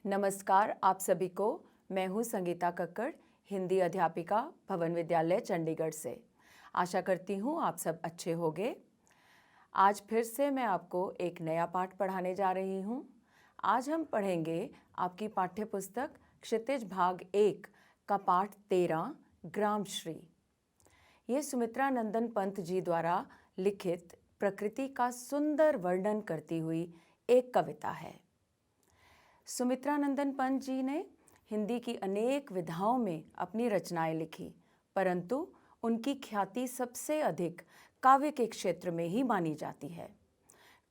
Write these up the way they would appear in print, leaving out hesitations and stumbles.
नमस्कार आप सभी को। मैं हूं संगीता कक्कड़, हिंदी अध्यापिका, भवन विद्यालय चंडीगढ़ से। आशा करती हूं आप सब अच्छे होंगे। आज फिर से मैं आपको एक नया पाठ पढ़ाने जा रही हूं। आज हम पढ़ेंगे आपकी पाठ्य पुस्तक क्षितिज भाग 1 का पाठ 13 ग्रामश्री। ये सुमित्रा नंदन पंत जी द्वारा लिखित प्रकृति का सुंदर वर्णन करती हुई एक कविता है। सुमित्रा नंदन पंत जी ने हिंदी की अनेक विधाओं में अपनी रचनाएं लिखी, परंतु उनकी ख्याति सबसे अधिक काव्य के क्षेत्र में ही मानी जाती है।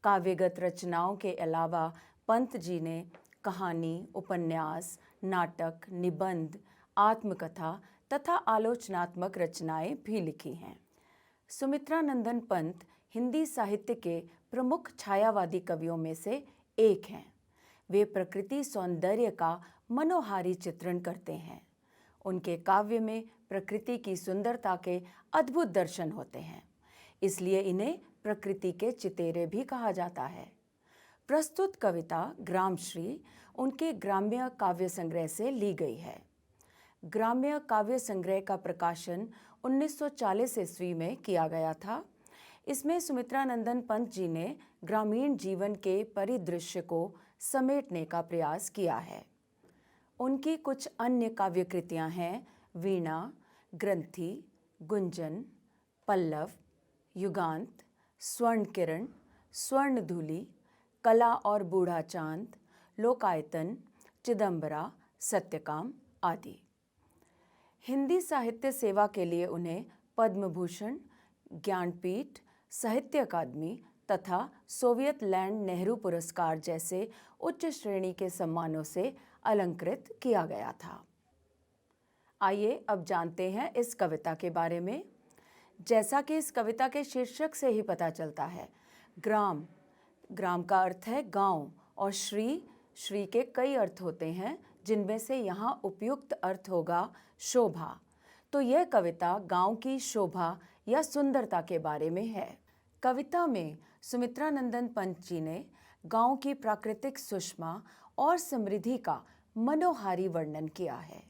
काव्यगत रचनाओं के अलावा पंत जी ने कहानी, उपन्यास, नाटक, निबंध, आत्मकथा तथा आलोचनात्मक रचनाएं भी लिखी हैं। सुमित्रा नंदन पंत हिंदी साहित्य के प्रमुख छायावादी कवियों में से एक हैं। वे प्रकृति सौंदर्य का मनोहारी चित्रण करते हैं। उनके काव्य में प्रकृति की सुंदरता के अद्भुत दर्शन होते हैं, इसलिए इन्हें प्रकृति के चितेरे भी कहा जाता है। प्रस्तुत कविता ग्रामश्री उनके ग्राम्य काव्य संग्रह से ली गई है। ग्राम्य काव्य संग्रह का प्रकाशन 1940 ईस्वी में किया गया था। इसमें सुमित्रा नंदन पंत जी ने ग्रामीण जीवन के परिदृश्य को समेटने का प्रयास किया है। उनकी कुछ अन्य काव्य कृतियां हैं वीणा, ग्रंथि, गुंजन, पल्लव, युगांत, स्वर्ण किरण, स्वर्णधूलि, कला और बूढ़ा चांद, लोकायतन, चिदंबरा, सत्यकाम आदि। हिंदी साहित्य सेवा के लिए उन्हें पद्म भूषण, ज्ञानपीठ, साहित्य अकादमी तथा सोवियत लैंड नेहरू पुरस्कार जैसे उच्च श्रेणी के सम्मानों से अलंकृत किया गया था। आइए अब जानते हैं इस कविता के बारे में। जैसा कि इस कविता के शीर्षक से ही पता चलता है, ग्राम, ग्राम का अर्थ है गांव, और श्री, श्री के कई अर्थ होते हैं, जिनमें से यहाँ उपयुक्त अर्थ होगा शोभा। तो यह कविता गांव की शोभा या सुंदरता के बारे में है। कविता में सुमित्रा नंदन पंत जी ने गांव की प्राकृतिक सुषमा और समृद्धि का मनोहारी वर्णन किया है।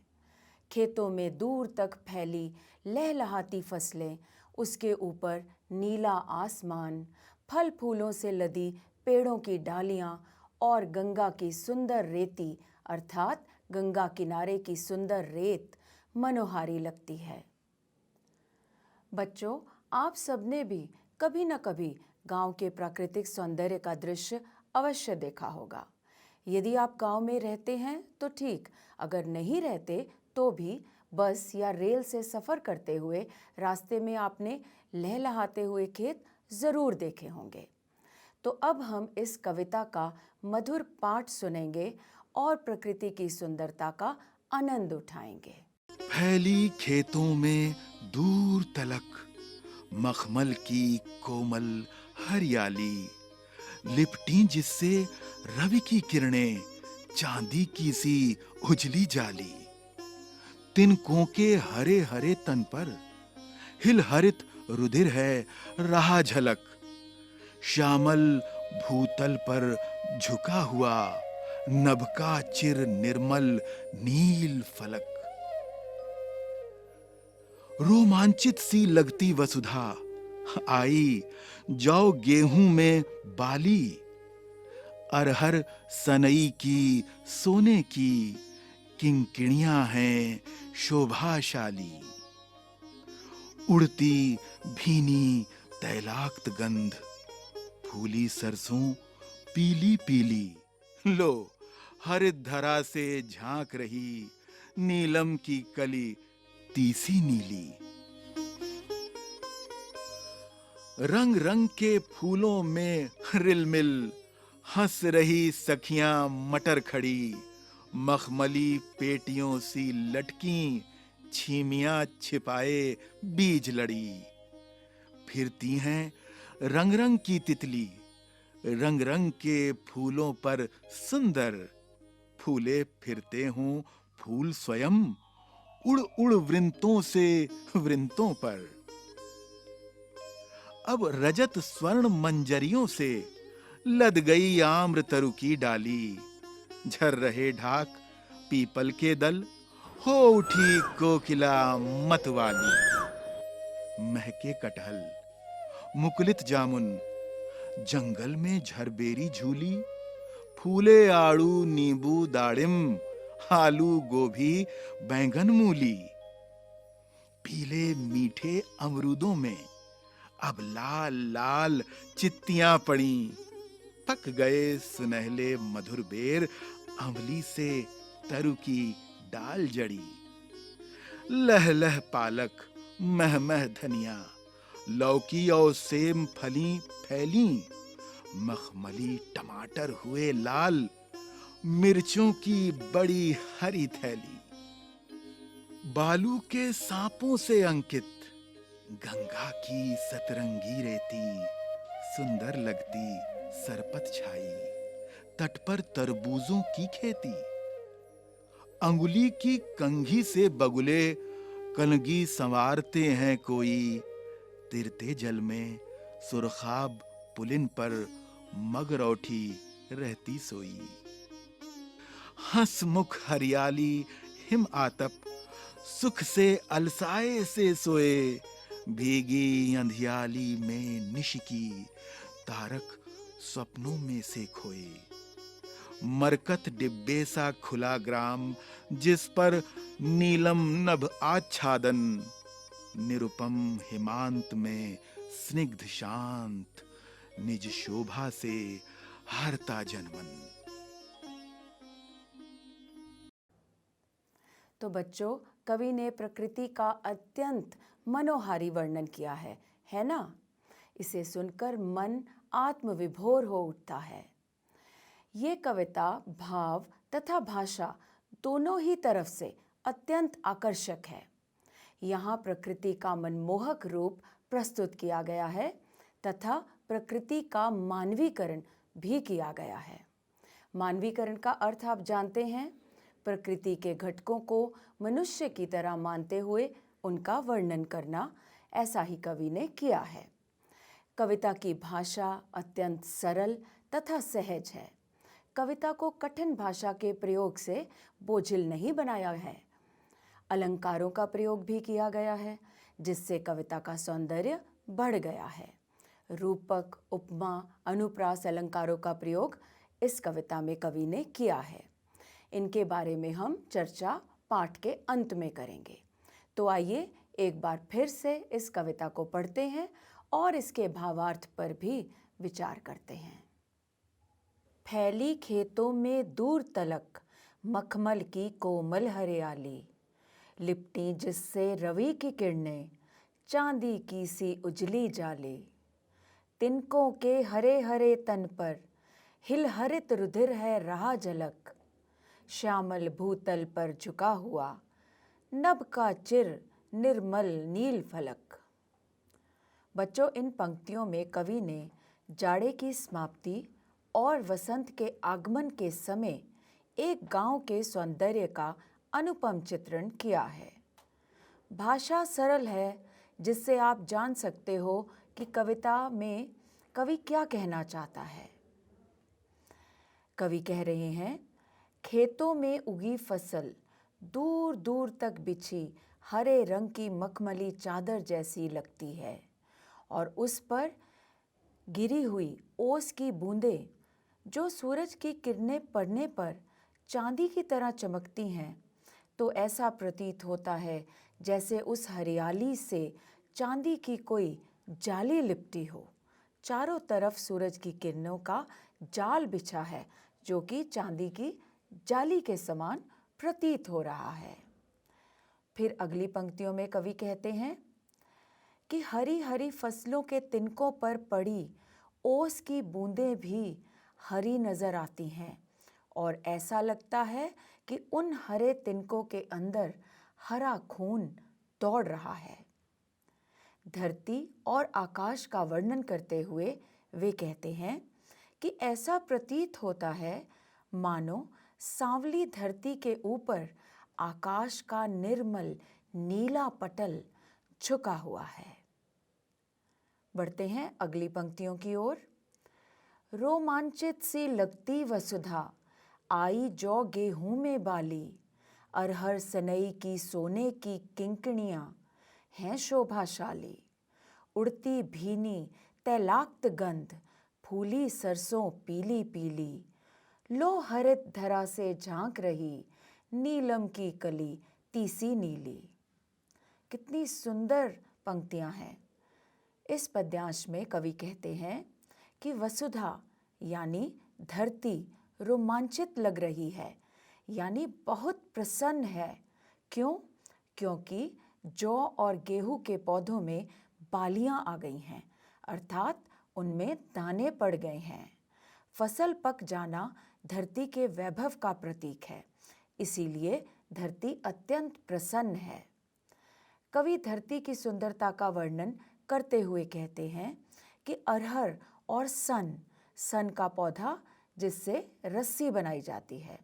खेतों में दूर तक फैली लहलहाती फसलें, उसके ऊपर नीला आसमान, फल फूलों से लदी पेड़ों की डालियां और गंगा की सुंदर रेती अर्थात गंगा किनारे की सुंदर रेत मनोहारी लगती है। बच्चों, आप सबने भी कभी न कभी गांव के प्राकृतिक सौंदर्य का दृश्य अवश्य देखा होगा। यदि आप गांव में रहते हैं तो ठीक, अगर नहीं रहते तो भी बस या रेल से सफ़र करते हुए रास्ते में आपने लहलहाते हुए खेत ज़रूर देखे होंगे। तो अब हम इस कविता का मधुर पाठ सुनेंगे और प्रकृति की सुंदरता का आनंद उठाएंगे। फैली खेतों में दूर तलक मखमल की कोमल हरियाली, लिपटी जिससे रवि की किरणें चांदी की सी उजली जाली। तिनकों के हरे हरे तन पर हिल हरित रुधिर है रहा झलक। श्यामल भूतल पर झुका हुआ नभ का चिर निर्मल नील फलक। रोमांचित सी लगती वसुधा आई जौ गेहूं में बाली। अरहर सनई की सोने की किंकिणियां हैं शोभाशाली। उड़ती भीनी तैलाक्त गंध, फूली सरसों पीली पीली। लो हरित धरा से झांक रही नीलम की कली तीसी नीली। रंग रंग के फूलों में रिलमिल हंस रही सखियां मटर खड़ी। मखमली पेटियों सी लटकी छीमियां छिपाए बीज लड़ी। फिरती हैं रंग रंग की तितली, रंग रंग के फूलों पर सुंदर। फूले फिरते हूं फूल स्वयं, उड़ उड़ वृंतों से वृंतों पर। अब रजत स्वर्ण मंजरियों से लद गई आम्र तरु की डाली। झर रहे ढाक पीपल के दल, हो उठी कोकिला मतवाली। महके कटहल, मुकुलित जामुन, जंगल में झरबेरी झूली, फूले आड़ू नींबू दाड़िम, आलू गोभी बैंगन मूली। पीले मीठे अमरूदों में अब लाल लाल चित्तियां पड़ी, पक गए सुनहले मधुर बेर, अमली से तरु की डाल जड़ी। लह लह पालक, मह मह धनिया, लौकी और सेम फली फैली, मखमली टमाटर हुए लाल, मिर्चों की बड़ी हरी थैली। बालू के सांपों से अंकित गंगा की सतरंगी रेती, सुंदर लगती सरपत छाई, तट पर तरबूजों की खेती। अंगुली की कंघी से बगुले कलगी संवारते हैं कोई, तिरते जल में सुरखाब पुलिन पर मगरौठी रहती सोई। हंसमुख हरियाली हिम आतप, सुख से अलसाए से सोए, भीगी अंधियाली में निशिकी, तारक स्वप्नों में से खोए। मरकत डिब्बे सा खुला ग्राम, जिस पर नीलम नभ आच्छादन, निरुपम हिमांत में स्निग्ध शांत, निज शोभा से हारता जनमन। तो बच्चों, कवि ने प्रकृति का अत्यंत मनोहारी वर्णन किया है ना? इसे सुनकर मन आत्मविभोर हो उठता है। ये कविता भाव तथा भाषा दोनों ही तरफ से अत्यंत आकर्षक है। यहाँ प्रकृति का मनमोहक रूप प्रस्तुत किया गया है तथा प्रकृति का मानवीकरण भी किया गया है। मानवीकरण का अर्थ आप जानते हैं, प्रकृति के घटकों को मनुष्य की तरह मानते हुए उनका वर्णन करना। ऐसा ही कवि ने किया है। कविता की भाषा अत्यंत सरल तथा सहज है। कविता को कठिन भाषा के प्रयोग से बोझिल नहीं बनाया है। अलंकारों का प्रयोग भी किया गया है, जिससे कविता का सौंदर्य बढ़ गया है। रूपक, उपमा, अनुप्रास अलंकारों का प्रयोग इस कविता में कवि ने किया है। इनके बारे में हम चर्चा पाठ के अंत में करेंगे। तो आइए एक बार फिर से इस कविता को पढ़ते हैं और इसके भावार्थ पर भी विचार करते हैं। फैली खेतों में दूर तलक मखमल की कोमल हरियाली, लिपटी जिससे रवि की किरणें चांदी की सी उजली जाली। तिनकों के हरे हरे तन पर हिल हरित रुधिर है रहा झलक, श्यामल भूतल पर झुका हुआ नभ का चिर निर्मल नील फलक। बच्चों, इन पंक्तियों में कवि ने जाड़े की समाप्ति और वसंत के आगमन के समय एक गांव के सौंदर्य का अनुपम चित्रण किया है। भाषा सरल है, जिससे आप जान सकते हो कि कविता में कवि क्या कहना चाहता है। कवि कह रहे हैं, खेतों में उगी फसल दूर दूर तक बिछी हरे रंग की मखमली चादर जैसी लगती है और उस पर गिरी हुई ओस की बूंदें जो सूरज की किरणें पड़ने पर चांदी की तरह चमकती हैं, तो ऐसा प्रतीत होता है जैसे उस हरियाली से चांदी की कोई जाली लिपटी हो। चारों तरफ सूरज की किरणों का जाल बिछा है, जो कि चांदी की जाली के समान प्रतीत हो रहा है। फिर अगली पंक्तियों में कवि कहते हैं कि हरी हरी फसलों के तिनकों पर पड़ी ओस की बूंदें भी हरी नजर आती हैं और ऐसा लगता है कि उन हरे तिनकों के अंदर हरा खून दौड़ रहा है। धरती और आकाश का वर्णन करते हुए वे कहते हैं कि ऐसा प्रतीत होता है मानो सांवली धरती के ऊपर आकाश का निर्मल नीला पटल झुका हुआ है। बढ़ते हैं अगली पंक्तियों की ओर। रोमांचित सी लगती वसुधा आई जौ गेहूं में बाली, अरहर सनई की सोने की किंकणियां हैं शोभाशाली। उड़ती भीनी तैलाक्त गंध, फूली सरसों पीली पीली, लो हरित धरा से झांक रही, नीलम की कली तीसी नीली। कितनी सुंदर पंक्तियां हैं। इस पद्यांश में कवि कहते हैं कि वसुधा यानी धरती रोमांचित लग रही है, यानी बहुत प्रसन्न है। क्यों? क्योंकि जौ और गेहूं के पौधों में बालियां आ गई हैं, अर्थात उनमें दाने पड़ गए हैं। फसल पक जाना धरती के वैभव का प्रतीक है, इसीलिए धरती अत्यंत प्रसन्न है। कवि धरती की सुंदरता का वर्णन करते हुए कहते हैं कि अरहर और सन का पौधा जिससे रस्सी बनाई जाती है,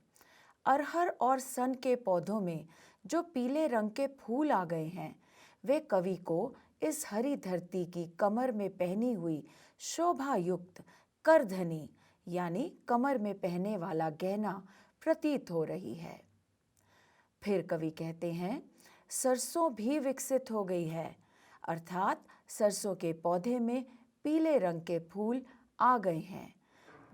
अरहर और सन के पौधों में जो पीले रंग के फूल आ गए हैं, वे कवि को इस हरी धरती की कमर में पहनी हुई शोभा युक्त करधनी यानी कमर में पहने वाला गहना प्रतीत हो रही है। फिर कवि कहते हैं, सरसों भी विकसित हो गई है, अर्थात सरसों के पौधे में पीले रंग के फूल आ गए हैं,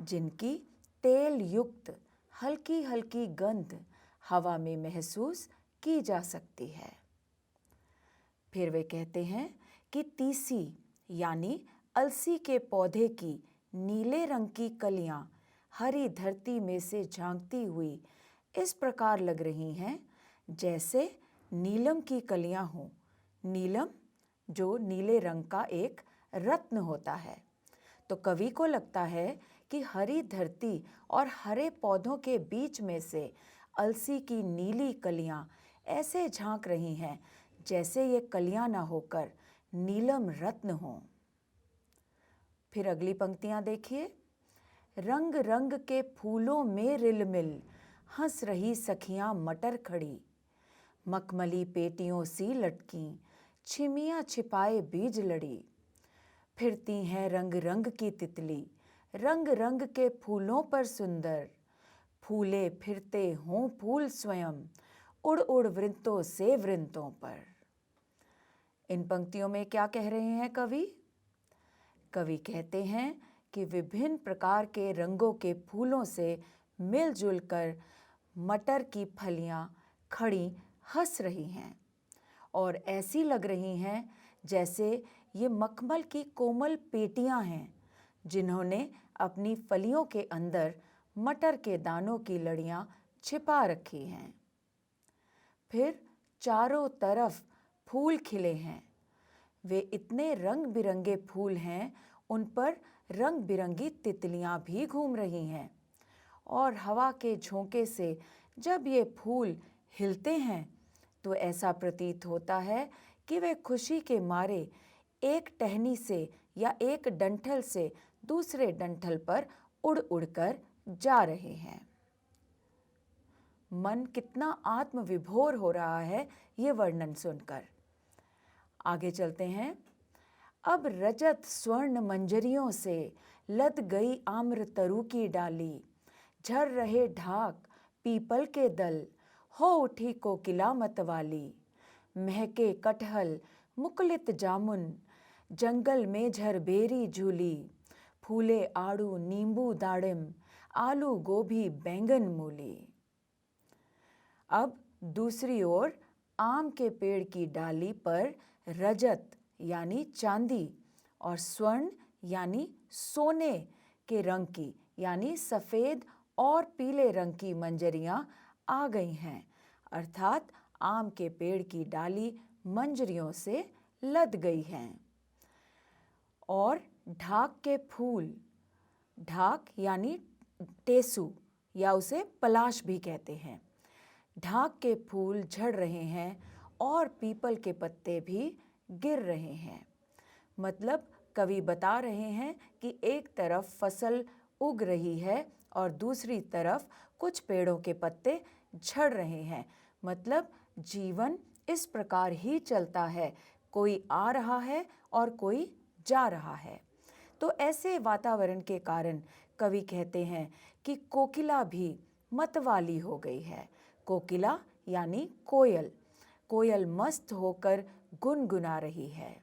जिनकी तेल युक्त हल्की हल्की गंध हवा में महसूस की जा सकती है। फिर वे कहते हैं कि तीसी यानी अलसी के पौधे की नीले रंग की कलियां हरी धरती में से झांकती हुई इस प्रकार लग रही हैं जैसे नीलम की कलियां हों। नीलम जो नीले रंग का एक रत्न होता है। तो कवि को लगता है कि हरी धरती और हरे पौधों के बीच में से अलसी की नीली कलियां ऐसे झांक रही हैं जैसे ये कलियां न होकर नीलम रत्न हों। फिर अगली पंक्तियां देखिए। रंग रंग के फूलों में रिलमिल हंस रही सखियां मटर खड़ी, मखमली पेटियों सी लटकी, छिमियां छिपाए बीज लड़ी। फिरती हैं रंग रंग की तितली, रंग रंग के फूलों पर सुंदर, फूले फिरते हों फूल स्वयं, उड़ उड़ वृंतों से वृंतों पर। इन पंक्तियों में क्या कह रहे हैं कवि? कवि कहते हैं कि विभिन्न प्रकार के रंगों के फूलों से मिलजुल कर मटर की फलियां खड़ी हंस रही हैं और ऐसी लग रही हैं जैसे ये मखमल की कोमल पेटियां हैं जिन्होंने अपनी फलियों के अंदर मटर के दानों की लड़ियां छिपा रखी हैं। फिर चारों तरफ फूल खिले हैं। वे इतने रंग बिरंगे फूल हैं, उन पर रंग बिरंगी तितलियां भी घूम रही हैं और हवा के झोंके से जब ये फूल हिलते हैं तो ऐसा प्रतीत होता है कि वे खुशी के मारे एक टहनी से या एक डंठल से दूसरे डंठल पर उड़ उड़कर जा रहे हैं। मन कितना आत्मविभोर हो रहा है ये वर्णन सुनकर। आगे चलते हैं। अब रजत स्वर्ण मंजरियों से लद गई आम्र तरु की डाली, झर रहे ढाक पीपल के दल, हो उठी कोकिला मतवाली। महके कटहल मुकुलित जामुन, जंगल में झरबेरी झूली, फूले आड़ू नींबू दाड़िम, आलू गोभी बैंगन मूली। अब दूसरी ओर आम के पेड़ की डाली पर रजत यानी चांदी और स्वर्ण यानी सोने के रंग की यानी सफेद और पीले रंग की मंजरियां आ गई हैं, अर्थात आम के पेड़ की डाली मंजरियों से लद गई हैं। और ढाक के फूल, ढाक यानी टेसू या उसे पलाश भी कहते हैं, ढाक के फूल झड़ रहे हैं और पीपल के पत्ते भी गिर रहे हैं। मतलब कवि बता रहे हैं कि एक तरफ फसल उग रही है और दूसरी तरफ कुछ पेड़ों के पत्ते झड़ रहे हैं। मतलब जीवन इस प्रकार ही चलता है, कोई आ रहा है और कोई जा रहा है। तो ऐसे वातावरण के कारण कवि कहते हैं कि कोकिला भी मतवाली हो गई है। कोकिला यानी कोयल, कोयल मस्त होकर गुनगुना रही है।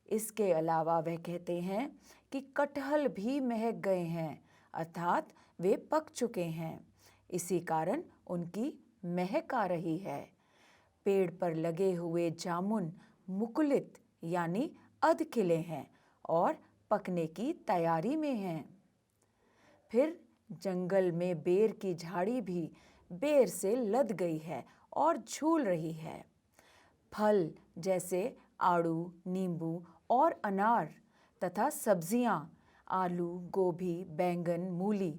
इसके अलावा वह कहते हैं कि कटहल भी महक गए हैं, अर्थात वे पक चुके हैं, इसी कारण उनकी महक आ रही है। पेड़ पर लगे हुए जामुन मुकुलित यानी अध खिले हैं और पकने की तैयारी में हैं। फिर जंगल में बेर की झाड़ी भी बेर से लद गई है और झूल रही है। फल जैसे आड़ू, नींबू और अनार तथा सब्जियां, आलू, गोभी, बैंगन, मूली,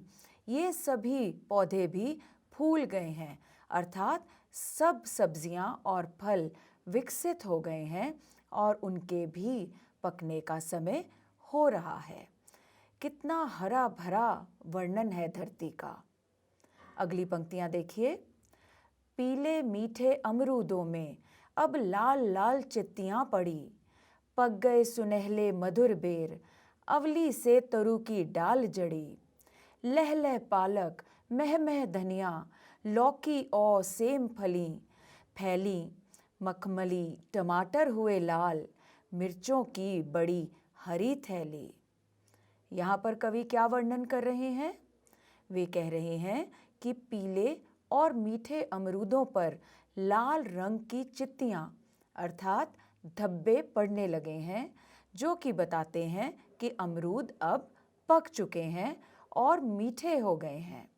ये सभी पौधे भी फूल गए हैं, अर्थात सब सब्जियां और फल विकसित हो गए हैं और उनके भी पकने का समय हो रहा है। कितना हरा भरा वर्णन है धरती का। अगली पंक्तियां देखिए। पीले मीठे अमरूदों में अब लाल लाल चित्तियां पड़ी, पक गए सुनहले मधुर बेर, अवली से तरु की डाल जड़ी। लह लह पालक, मह मह धनिया, लौकी और सेम फली, फैली मखमली, टमाटर हुए लाल, मिर्चों की बड़ी हरी थैली। यहाँ पर कवि क्या वर्णन कर रहे हैं? वे कह रहे हैं कि पीले और मीठे अमरूदों पर लाल रंग की चित्तियां अर्थात धब्बे पड़ने लगे हैं, जो कि बताते हैं कि अमरूद अब पक चुके हैं और मीठे हो गए हैं।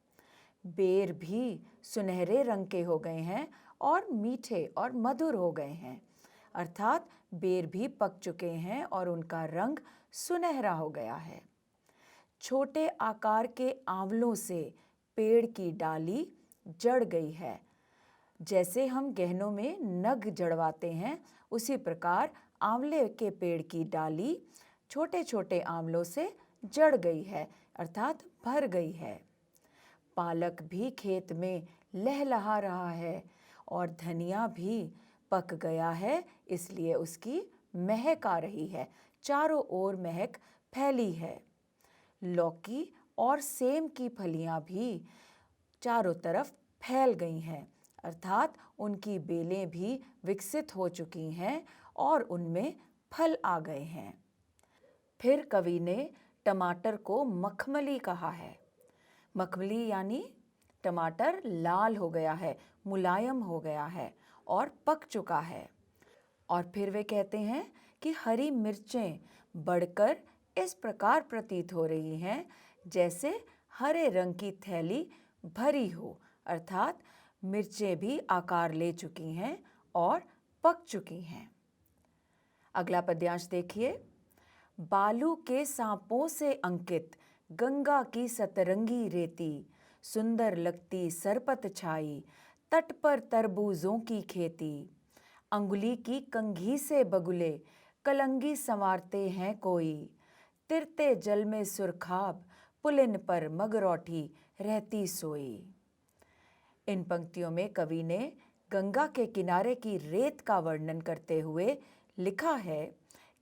बेर भी सुनहरे रंग के हो गए हैं और मीठे और मधुर हो गए हैं, अर्थात बेर भी पक चुके हैं और उनका रंग सुनहरा हो गया है। छोटे आकार के आंवलों से पेड़ की डाली जड़ गई है। जैसे हम गहनों में नग जड़वाते हैं, उसी प्रकार आंवले के पेड़ की डाली छोटे छोटे आंवलों से जड़ गई है, अर्थात भर गई है। पालक भी खेत में लहलहा रहा है और धनिया भी पक गया है, इसलिए उसकी महक आ रही है, चारों ओर महक फैली है। लौकी और सेम की फलियां भी चारों तरफ फैल गई हैं, अर्थात उनकी बेलें भी विकसित हो चुकी हैं और उनमें फल आ गए हैं। फिर कवि ने टमाटर को मखमली कहा है। मखमली यानी टमाटर लाल हो गया है, मुलायम हो गया है और पक चुका है। और फिर वे कहते हैं कि हरी मिर्चें बढ़कर इस प्रकार प्रतीत हो रही हैं जैसे हरे रंग की थैली भरी हो, अर्थात मिर्चें भी आकार ले चुकी हैं और पक चुकी हैं। अगला पद्यांश देखिए। बालू के सांपों से अंकित गंगा की सतरंगी रेती, सुंदर लगती सरपत छाई, तट पर तरबूजों की खेती। अंगुली की कंघी से बगुले कलंगी संवारते हैं कोई, तिरते जल में सुरखाब पुलिन पर मगरौठी रहती सोई। इन पंक्तियों में कवि ने गंगा के किनारे की रेत का वर्णन करते हुए लिखा है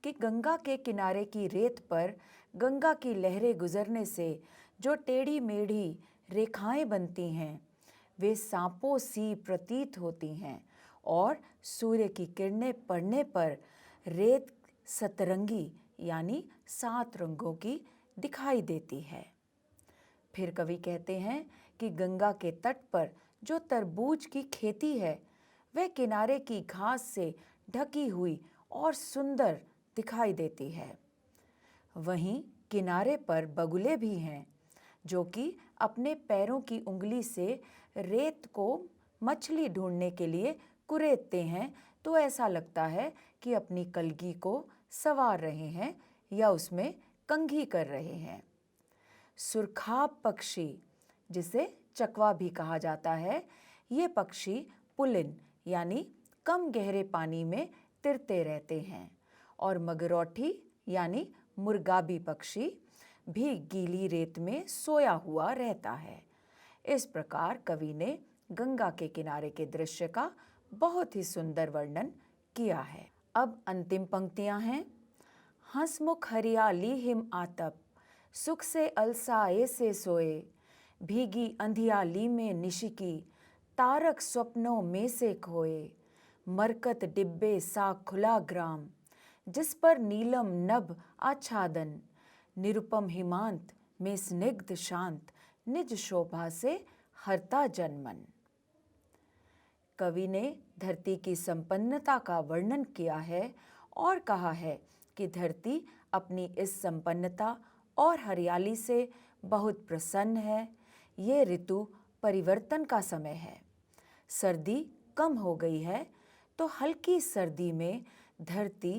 कि गंगा के किनारे की रेत पर गंगा की लहरें गुजरने से जो टेढ़ी मेढ़ी रेखाएं बनती हैं, वे सांपों सी प्रतीत होती हैं और सूर्य की किरणें पड़ने पर रेत सतरंगी यानी 7 रंगों की दिखाई देती है। फिर कवि कहते हैं कि गंगा के तट पर जो तरबूज की खेती है, वह किनारे की घास से ढकी हुई और सुंदर दिखाई देती है। वहीं किनारे पर बगुले भी हैं, जो कि अपने पैरों की उंगली से रेत को मछली ढूंढने के लिए कुरेदते हैं, तो ऐसा लगता है कि अपनी कलगी को संवार रहे हैं या उसमें कंघी कर रहे हैं। सुरखाब पक्षी, जिसे चकवा भी कहा जाता है, ये पक्षी पुलिन यानी कम गहरे पानी में तिरते रहते हैं और मगरौठी यानी मुर्गाबी पक्षी भी गीली रेत में सोया हुआ रहता है। इस प्रकार कवि ने गंगा के किनारे के दृश्य का बहुत ही सुंदर वर्णन किया है। अब अंतिम पंक्तियां हैं। हंसमुख हरियाली हिम आतप, सुख से अलसाए से सोए, भीगी अंधियाली में निशिकी, तारक स्वप्नों में से खोए, मरकत डिब्बे सा खुला ग्राम, जिस पर नीलम नभ आच्छादन, निरुपम हिमांत में स्निग्ध शांत, निज शोभा से हरता जनमन। कवि ने धरती की संपन्नता का वर्णन किया है और कहा है कि धरती अपनी इस संपन्नता और हरियाली से बहुत प्रसन्न है। ये ऋतु परिवर्तन का समय है। सर्दी कम हो गई है तो हल्की सर्दी में धरती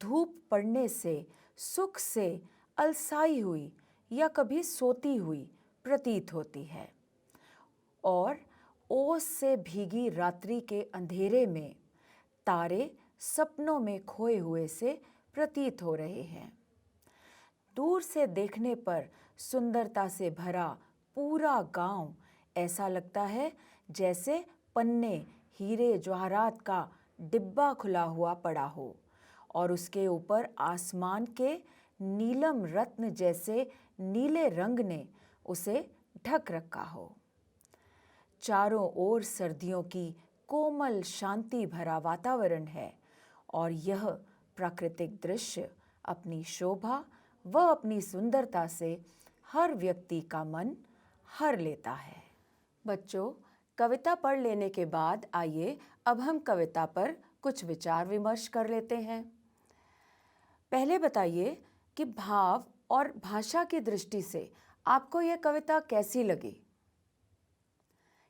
धूप पड़ने से सुख से अलसाई हुई या कभी सोती हुई प्रतीत होती है और ओस से भीगी रात्रि के अंधेरे में तारे सपनों में खोए हुए से प्रतीत हो रहे हैं। दूर से देखने पर सुंदरता से भरा पूरा गांव ऐसा लगता है जैसे पन्ने, हीरे जवाहरात का डिब्बा खुला हुआ पड़ा हो और उसके ऊपर आसमान के नीलम रत्न जैसे नीले रंग ने उसे ढक रखा हो। चारों ओर सर्दियों की कोमल शांति भरा वातावरण है और यह प्राकृतिक दृश्य अपनी शोभा व अपनी सुंदरता से हर व्यक्ति का मन हर लेता है। बच्चों, कविता पढ़ लेने के बाद आइए अब हम कविता पर कुछ विचार विमर्श कर लेते हैं। पहले बताइए कि भाव और भाषा की दृष्टि से आपको यह कविता कैसी लगी?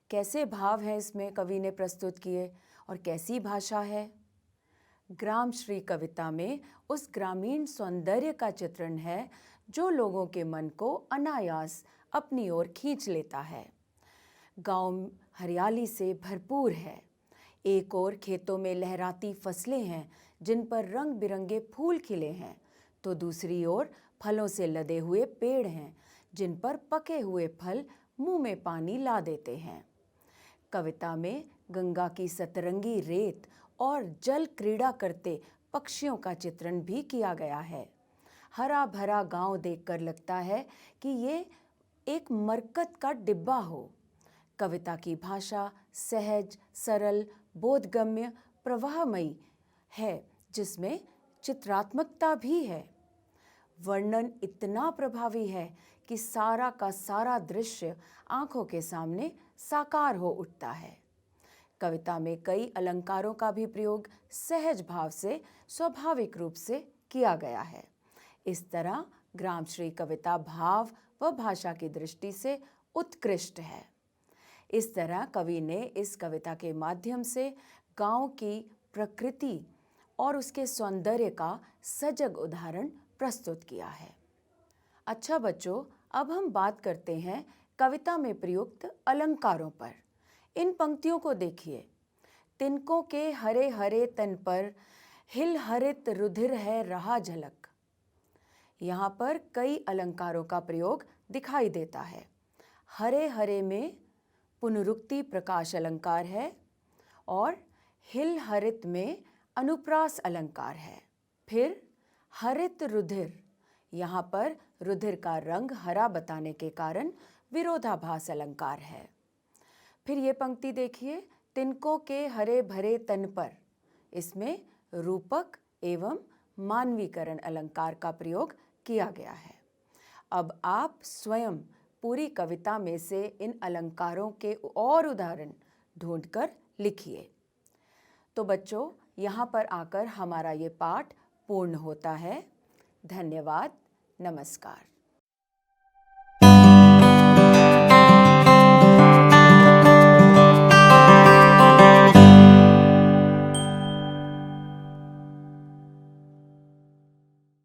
कैसे भाव हैं इसमें कवि ने प्रस्तुत किए और कैसी भाषा है? ग्राम श्री कविता में उस ग्रामीण सौंदर्य का चित्रण है जो लोगों के मन को अनायास अपनी ओर खींच लेता है। गांव हरियाली से भरपूर है। एक ओर खेतों में लहराती फसलें हैं जिन पर रंग बिरंगे फूल खिले हैं, तो दूसरी ओर फलों से लदे हुए पेड़ हैं जिन पर पके हुए फल मुंह में पानी ला देते हैं। कविता में गंगा की सतरंगी रेत और जल क्रीड़ा करते पक्षियों का चित्रण भी किया गया है। हरा भरा गांव देखकर लगता है कि ये एक मरकत का डिब्बा हो। कविता की भाषा सहज, सरल, बोधगम्य, प्रवाहमयी है जिसमें चित्रात्मकता भी है। वर्णन इतना प्रभावी है कि सारा का सारा दृश्य आंखों के सामने साकार हो उठता है। कविता में कई अलंकारों का भी प्रयोग सहज भाव से स्वाभाविक रूप से किया गया है। इस तरह ग्रामश्री कविता भाव व भाषा की दृष्टि से उत्कृष्ट है। इस तरह कवि ने इस कविता के माध्यम से गांव की प्रकृति और उसके सौंदर्य का सजग उदाहरण प्रस्तुत किया है। अच्छा बच्चों, अब हम बात करते हैं कविता में प्रयुक्त अलंकारों पर। इन पंक्तियों को देखिए। तिनकों के हरे हरे तन पर हिल हरित रुधिर है रहा झलक। यहाँ पर कई अलंकारों का प्रयोग दिखाई देता है। हरे हरे में पुनरुक्ति प्रकाश अलंकार है और हिल हरित में अनुप्रास अलंकार है। फिर हरित रुधिर, यहाँ पर रुधिर का रंग हरा बताने के कारण विरोधाभास अलंकार है। फिर ये पंक्ति देखिए, तिनकों के हरे भरे तन पर, इसमें रूपक एवं मानवीकरण अलंकार का प्रयोग किया गया है। अब आप स्वयं पूरी कविता में से इन अलंकारों के और उदाहरण ढूंढकर लिखिए। तो बच्चों, यहाँ पर आकर हमारा ये पाठ पूर्ण होता है। धन्यवाद। नमस्कार।